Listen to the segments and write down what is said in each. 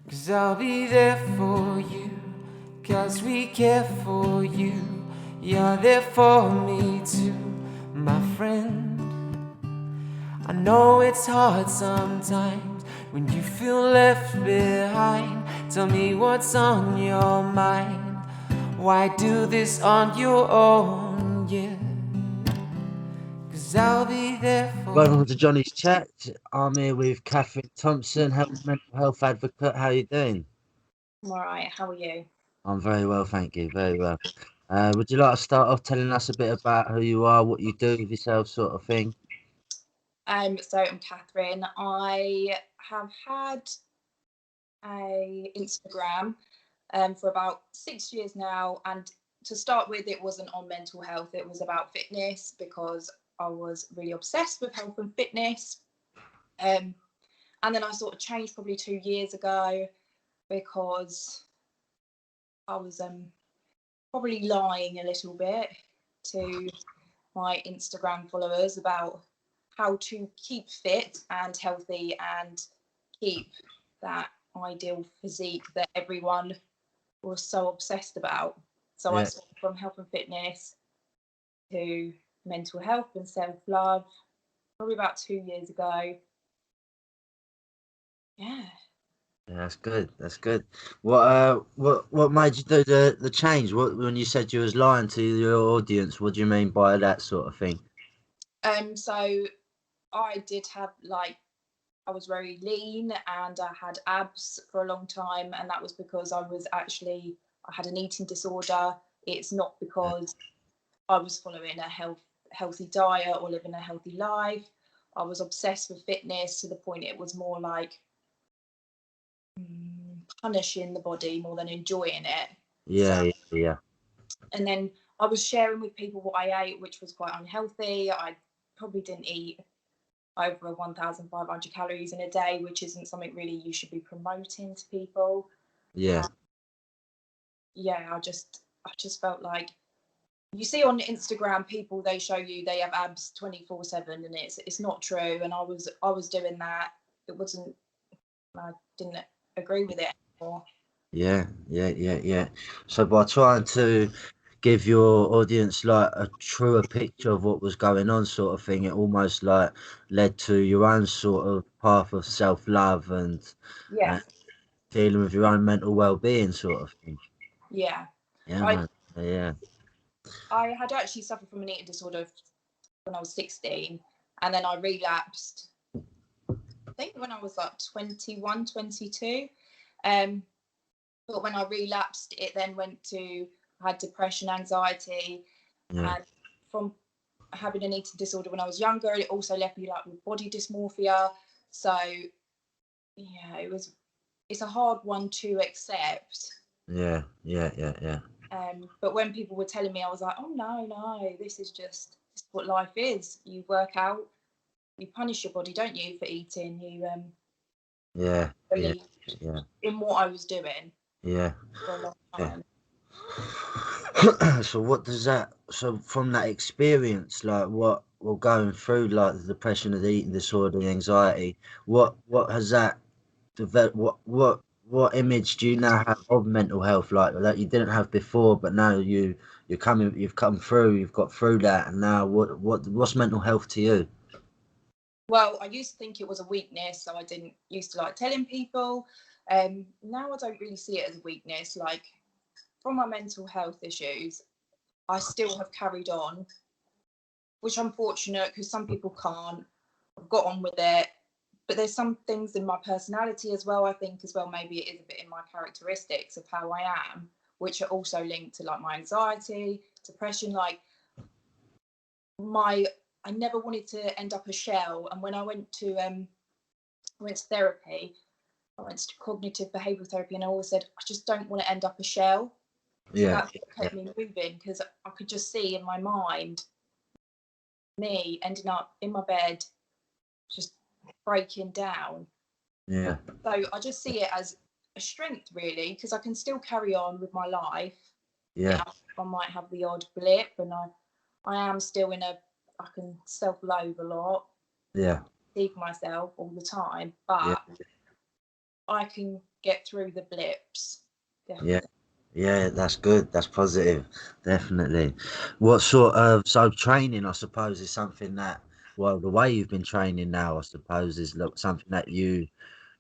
'Cause I'll be there for you, 'cause we care for you. You're there for me too, my friend. I know it's hard sometimes when you feel left behind. Tell me what's on your mind. Why do this on your own? Yeah, 'cause I'll be there for Welcome you. to Johnny's chat. I'm here with Catherine Thompson, mental health advocate. How are you doing? I'm all right. How are you? I'm very well, thank you. Very well. Would you like to start off telling us a bit about who you are, what you do with yourself, sort of thing? So I'm Catherine. I have had a Instagram for about 6 years now, and to start with, it wasn't on mental health. It was about fitness because I was really obsessed with health and fitness. And then I sort of changed probably 2 years ago because I was probably lying a little bit to my Instagram followers about how to keep fit and healthy and keep that ideal physique that everyone was so obsessed about. So I Yeah, switched from health and fitness to mental health and self-love probably about 2 years ago. Yeah. yeah, that's good. That's good. What made you do the change? What when you said you was lying to your audience? What do you mean by that sort of thing? So I did have I was very lean and I had abs for a long time, and that was because I had an eating disorder. It's not Yeah, because I was following a healthy diet or living a healthy life. I was obsessed with fitness to the point it was more like punishing the body more than enjoying it. So, yeah, yeah, yeah. and then I was sharing with people what I ate, which was quite unhealthy. I probably didn't eat over 1,500 calories in a day, which isn't something really you should be promoting to people. Yeah. Yeah, I just felt like you see on Instagram people, they show you they have abs 24/7, and it's not true. And I was doing that. It wasn't. I didn't agree with it anymore. Yeah, yeah, yeah, yeah. So by trying to give your audience like a truer picture of what was going on, sort of thing, it almost like led to your own sort of path of self-love Yeah, and dealing with your own mental well-being, sort of thing. yeah. Yeah, I man. Yeah, I had actually suffered from an eating disorder when I was 16, and then I relapsed. I think when I was like 21, 22. Um, but when I relapsed, it then went to I had depression, anxiety, yeah, and from having an eating disorder when I was younger, it also left me like with body dysmorphia. So yeah, it's a hard one to accept. yeah, yeah, yeah, yeah. But when people were telling me, I was like, oh no, no, this is what life is. You work out, you punish your body, don't you, for eating? You Yeah, yeah, believe yeah, in what I was doing yeah, for a long yeah. time. So what does that? So from that experience, like what going through, like the depression, the eating disorder, the anxiety, what has that develop what image do you now have of mental health like that you didn't have before, but now you've come through, you've got through that, and now what's mental health to you? Well, I used to think it was a weakness, so I didn't used to like telling people. Now I don't really see it as a weakness. Like from my mental health issues, I still have carried on, which I'm fortunate because some people can't. I've got on with it, but there's some things in my personality as well. I think as well maybe it is a bit in my characteristics of how I am, which are also linked to like my anxiety, depression. Like my I never wanted to end up a shell, and when I went to therapy, I went to cognitive behavioural therapy, and I always said I just don't want to end up a shell, and Yeah, that's what yeah, kept me moving because I could just see in my mind me ending up in my bed just breaking down. yeah, So I just see it as a strength really because I can still carry on with my life. yeah, Yeah, I might have the odd blip, and I am still I can self-loathe a lot, yeah, critique myself all the time, yeah, but I can get through the blips. Yeah. Definitely. Yeah, that's good. That's positive. Definitely. What sort of so training, I suppose, is something that, well, the way you've been training now, I suppose, is something that you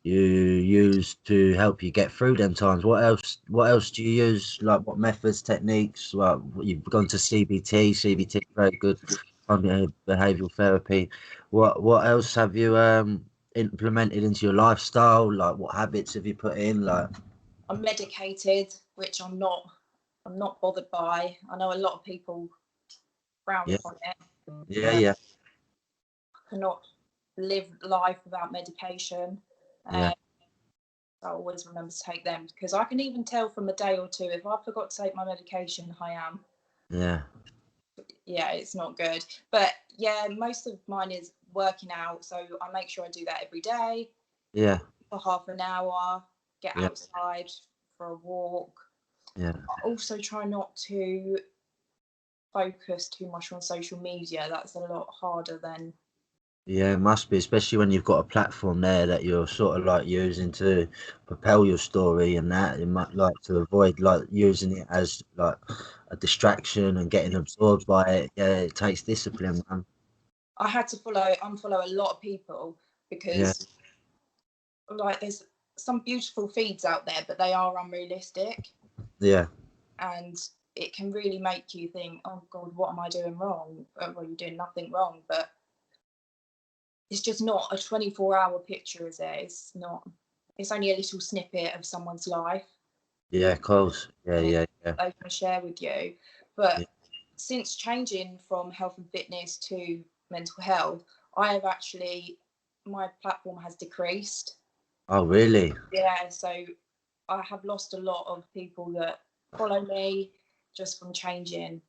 use to help you get through them times. What else do you use? Like what methods, techniques? Well, you've gone to CBT. CBT very good on behavioral therapy. What else have you implemented into your lifestyle? Like what habits have you put in? Like I'm medicated, which I'm not bothered by. I know a lot of people frown yeah, upon it. yeah, yeah, I cannot live life without medication. yeah, Um, I always remember to take them because I can even tell from a day or two if I forgot to take my medication. yeah, Yeah, it's not good. But yeah, most of mine is working out, so I make sure I do that every day yeah, for half an hour. Get yeah, outside for a walk. yeah. I also try not to focus too much on social media. That's a lot harder than. Yeah, it must be, especially when you've got a platform there that you're sort of like using to propel your story and that. You might like to avoid like using it as like a distraction and getting absorbed by it. Yeah, it takes discipline, man. I had to unfollow a lot of people Yeah, because like there's some beautiful feeds out there, but they are unrealistic, yeah, and it can really make you think, oh God, what am I doing wrong? Well, you're doing nothing wrong, but it's just not a 24-hour picture, is it? It's not. It's only a little snippet of someone's life yeah, of course. Yeah, that yeah, yeah, they can share with you. yeah. But since changing from health and fitness to mental health, I have actually, my platform has decreased. Oh, really? Yeah, so I have lost a lot of people that follow me just from changing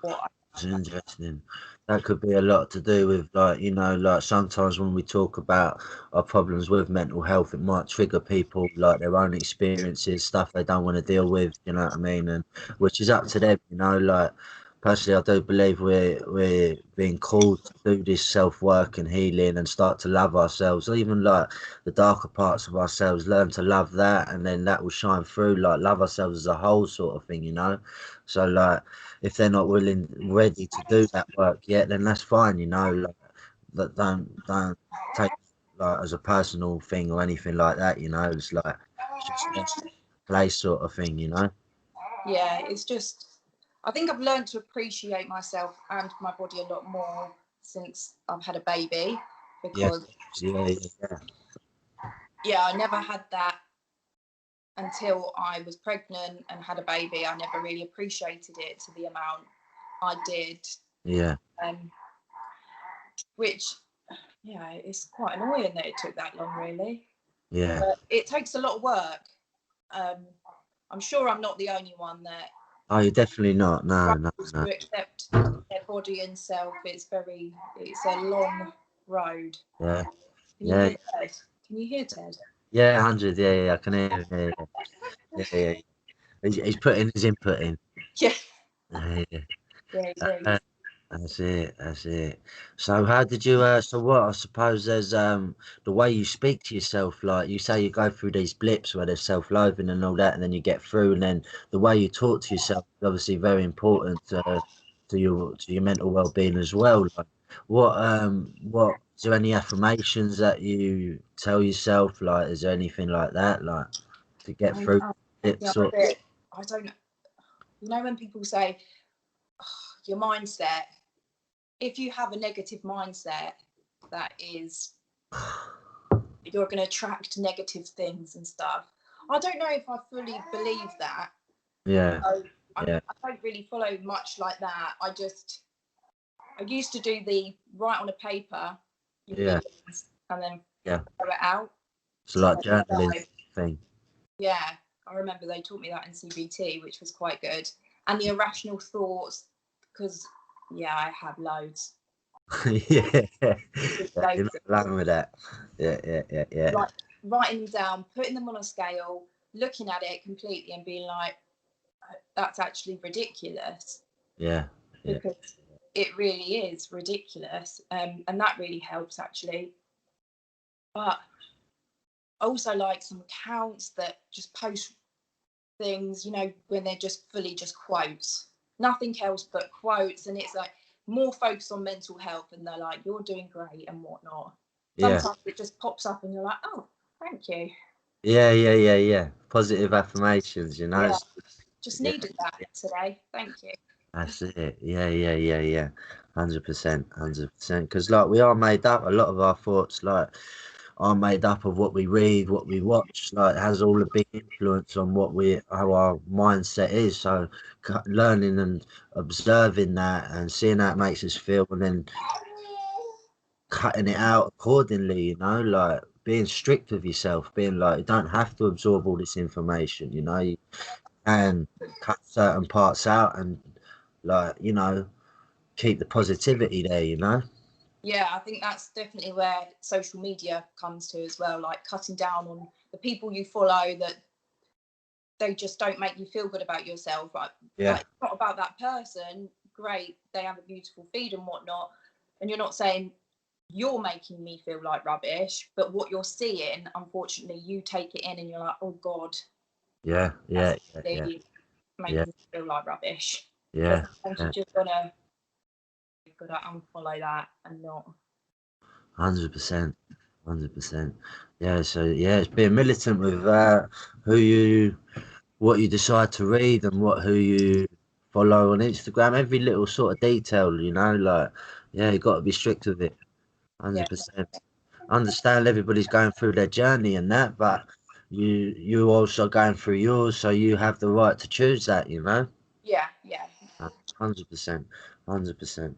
what It's interesting. That could be a lot to do with like, like sometimes when we talk about our problems with mental health, it might trigger people like their own experiences, stuff they don't want to deal with, you know what I mean? And which is up to them, like personally I do believe we're being called to do this self work and healing and start to love ourselves, even like the darker parts of ourselves, learn to love that and then that will shine through, like love ourselves as a whole sort of thing. So like if they're not ready to do that work yet, then that's fine, like that don't take like as a personal thing or anything like that, it's like it's just a place sort of thing. yeah, it's just, I think I've learned to appreciate myself and my body a lot more since I've had a baby, Yeah, because yeah, yeah, yeah, yeah, I never had that until I was pregnant and had a baby. I never really appreciated it to the amount I did, yeah, um, which yeah, it's quite annoying that it took that long, really. yeah. But it takes a lot of work. Um, I'm sure I'm not the only one that Oh, you're definitely not. No, no, struggles no. to accept their body and self. It's a long road. Yeah, Can you yeah, hear Ted? Can you hear Ted? yeah, 100. Yeah, yeah, I can hear him. Yeah, yeah, yeah, yeah. He's putting his input in. Yeah, Yeah, yeah, yeah. That's it. That's it. So how did you? So what? I suppose there's the way you speak to yourself. Like you say, you go through these blips where there's self-loathing and all that, and then you get through, and then the way you talk to yourself is obviously very important to your mental well-being as well. Like what is there any affirmations that you tell yourself? Like, is there anything like that, like to get through Yeah, blips or? I don't. You know when people say oh, your mindset. If you have a negative mindset, that is you're going to attract negative things and stuff. I don't know if I fully believe that. Yeah, So yeah, I don't really follow much like that. I used to do the write on a paper your yeah, feelings and then yeah. throw it out. So So like journaling thing. yeah, I remember they taught me that in CBT, which was quite good. And the irrational thoughts, because yeah, I have loads. Yeah, yeah, you're Loads not of alone with that. Yeah, yeah, yeah, yeah, like writing them down, putting them on a scale, looking at it completely and being like, that's actually ridiculous, yeah, yeah, because it really is ridiculous. And that really helps actually. But I also like some accounts that just post things, you know, when they're just fully just quotes, nothing else but quotes, and it's like more focused on mental health, and they're like, you're doing great and whatnot. Yeah. Sometimes it just pops up and you're like, oh, thank you. Yeah. Positive affirmations, you know. Yeah, just Yeah, needed that today. Thank you. that's it. Yeah. 100%. Because like we are made up. A lot of our thoughts like are made up of what we read, what we watch. Like it has all a big influence on how our mindset is. So learning and observing that and seeing how it makes us feel, and then cutting it out accordingly, you know, like being strict with yourself, being like, you don't have to absorb all this information, you know, you can cut certain parts out and, like, you know, keep the positivity there, you know. Yeah, I think that's definitely where social media comes to as well, like cutting down on the people you follow that they just don't make you feel good about yourself. Right? Yeah, Like, not about that person. Great, they have a beautiful feed and whatnot. And you're not saying you're making me feel like rubbish, but what you're seeing, unfortunately, you take it in and you're like, oh God, yeah, that's yeah, yeah, yeah, really yeah, making me feel like rubbish. So yeah, sometimes you yeah. just gotta unfollow that and not. 100%, 100%. Yeah, so yeah, it's being militant with what you decide to read and who you follow on Instagram. Every little sort of detail, you know, like yeah, you got to be strict with it. Yeah, 100%. Understand everybody's going through their journey and that, but you also going through yours, so you have the right to choose that, you know. yeah. 100%, 100%.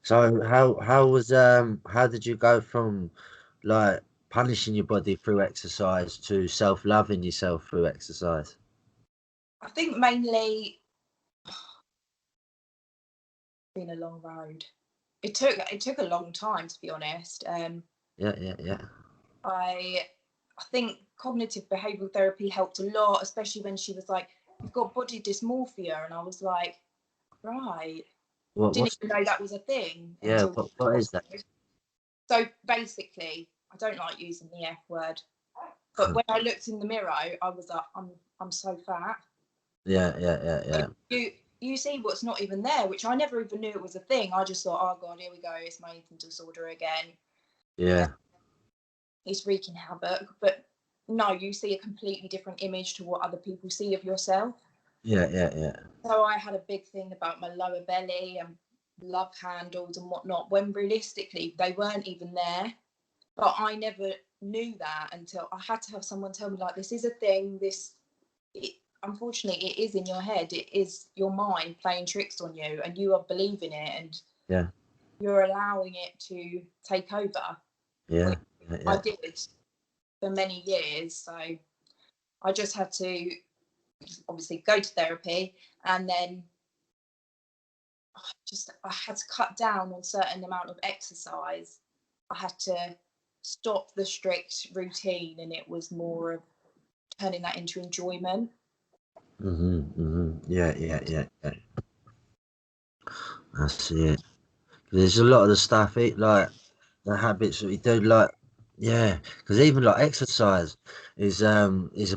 So how did you go from like punishing your body through exercise to self-loving yourself through exercise? I think mainly been a long road. It took a long time, to be honest. Yeah. I think cognitive behavioural therapy helped a lot, especially when she was like, "You've got body dysmorphia," and I was like, "Right." Didn't What's even know that was a thing yeah, until. what is that? So basically, I don't like using the F word, but when I looked in the mirror, I was like, I'm so fat. Yeah. You see what's not even there, which I never even knew it was a thing. I just thought, oh God, here we go, it's my eating disorder again. Yeah. It's wreaking havoc. But no, you see a completely different image to what other people see of yourself. Yeah. So I had a big thing about my lower belly and love handles and whatnot, when realistically they weren't even there. But I never knew that until I had to have someone tell me, like, this is a thing. Unfortunately, it is in your head. It is your mind playing tricks on you, and you are believing it, and Yeah. you're allowing it to take over, Yeah. which I Yeah. did for many years. So I just had to obviously go to therapy, and then I had to cut down on certain amount of exercise. I had to stop the strict routine, and it was more of turning that into enjoyment. Yeah. I see it. There's a lot of the stuff, like the habits that we do, like yeah, because even like exercise is a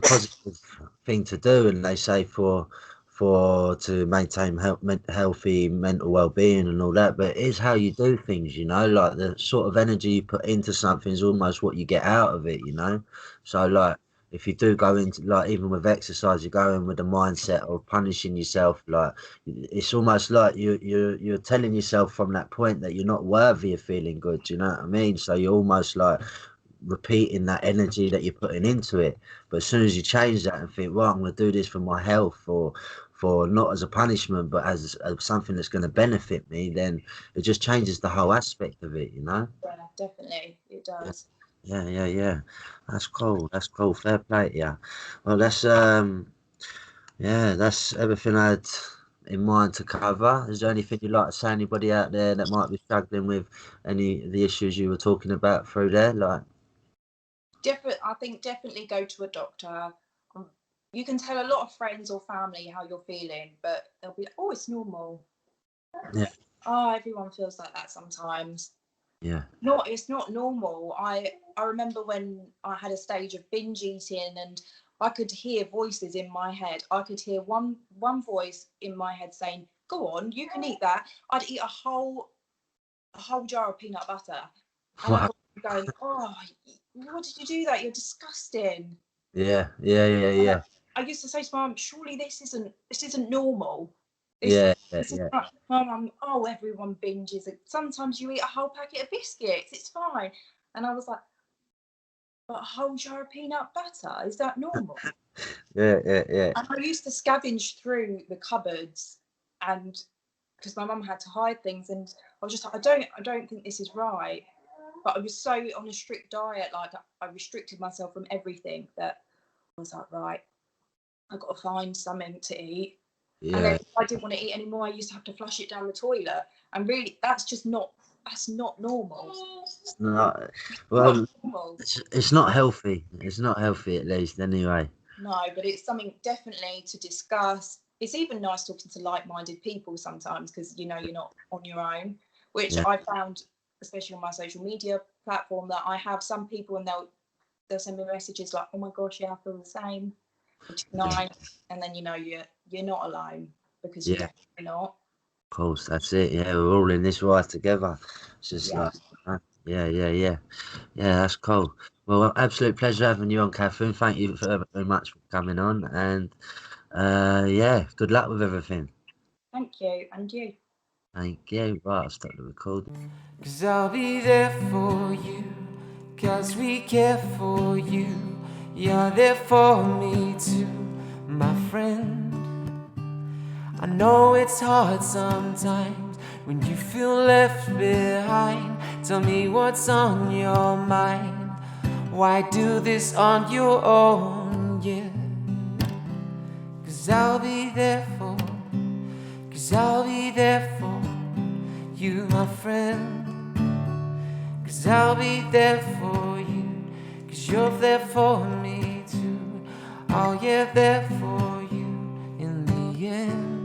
positive thing to do, and they say to maintain healthy mental well-being and all that, but it is how you do things, you know, like the sort of energy you put into something is almost what you get out of it, you know. So like if you do go into, like, even with exercise, you go in with the mindset of punishing yourself, like it's almost like you're telling yourself from that point that you're not worthy of feeling good. Do you know what I mean? So you're almost like repeating that energy that you're putting into it. But as soon as you change that and think, well, I'm going to do this for my health, or for not as a punishment, but as something that's going to benefit me, then it just changes the whole aspect of it. You know? Yeah, definitely, it Yeah. does. Yeah. That's cool. That's cool. Fair play. Yeah. Well, that's everything I had in mind to cover. Is there anything you'd like to say? Anybody out there that might be struggling with any of the issues you were talking about through there? Like, I think definitely go to a doctor. Um, you can tell a lot of friends or family how you're feeling, but they'll be like, oh, it's normal. yeah, Oh, everyone feels like that sometimes. Yeah. It's not normal. I remember when I had a stage of binge eating and I could hear voices in my head. I could hear one voice in my head saying, "Go on, you can eat that." I'd eat a whole jar of peanut butter, and I Wow. got going, "Oh, what did you do that? You're disgusting." Yeah. Yeah. Yeah. And Yeah. I used to say to my mum, "Surely this isn't normal. Yeah. Yeah. This is Yeah. not." My mum, "Oh, everyone binges. Sometimes you eat a whole packet of biscuits. It's fine." And I was like, "But a whole jar of peanut butter, is that normal?" Yeah. Yeah. Yeah. And I used to scavenge through the cupboards, and because my mum had to hide things, and I was just like, I don't think this is right. But I was so on a strict diet, like I restricted myself from everything, that I was like, right, I've got to find something to eat. And then Yeah. if I didn't want to eat anymore, I used to have to flush it down the toilet. And really, that's not normal. It's not. Not Well, normal. it's not healthy. It's not healthy, at least, anyway. No, but it's something definitely to discuss. It's even nice talking to like-minded people sometimes, because you know you're not on your own. Which Yeah. I found, especially on my social media platform, that I have some people and they'll send me messages like, "Oh my gosh, yeah, I feel the same," which is Yeah. nice. And then you know you're not alone, because you're Yeah. definitely not. Of course, that's it. Yeah, we're all in this ride together. It's just Yeah. like, yeah, yeah, yeah, yeah. That's cool. Well, absolute pleasure having you on, Catherine. Thank you very much for coming on, and yeah, good luck with everything. Thank you, and you. Thank you. Right, I'll stop the recording. 'Cause I'll be there for you, 'cause we care for you. You're there for me too, my friend. I know it's hard sometimes when you feel left behind. Tell me what's on your mind. Why do this on your own? Yeah. 'Cause I'll be there for, 'cause I'll be there for you, my friend. 'Cause I'll be there for you, 'cause you're there for me too. Oh yeah, there for you in the end.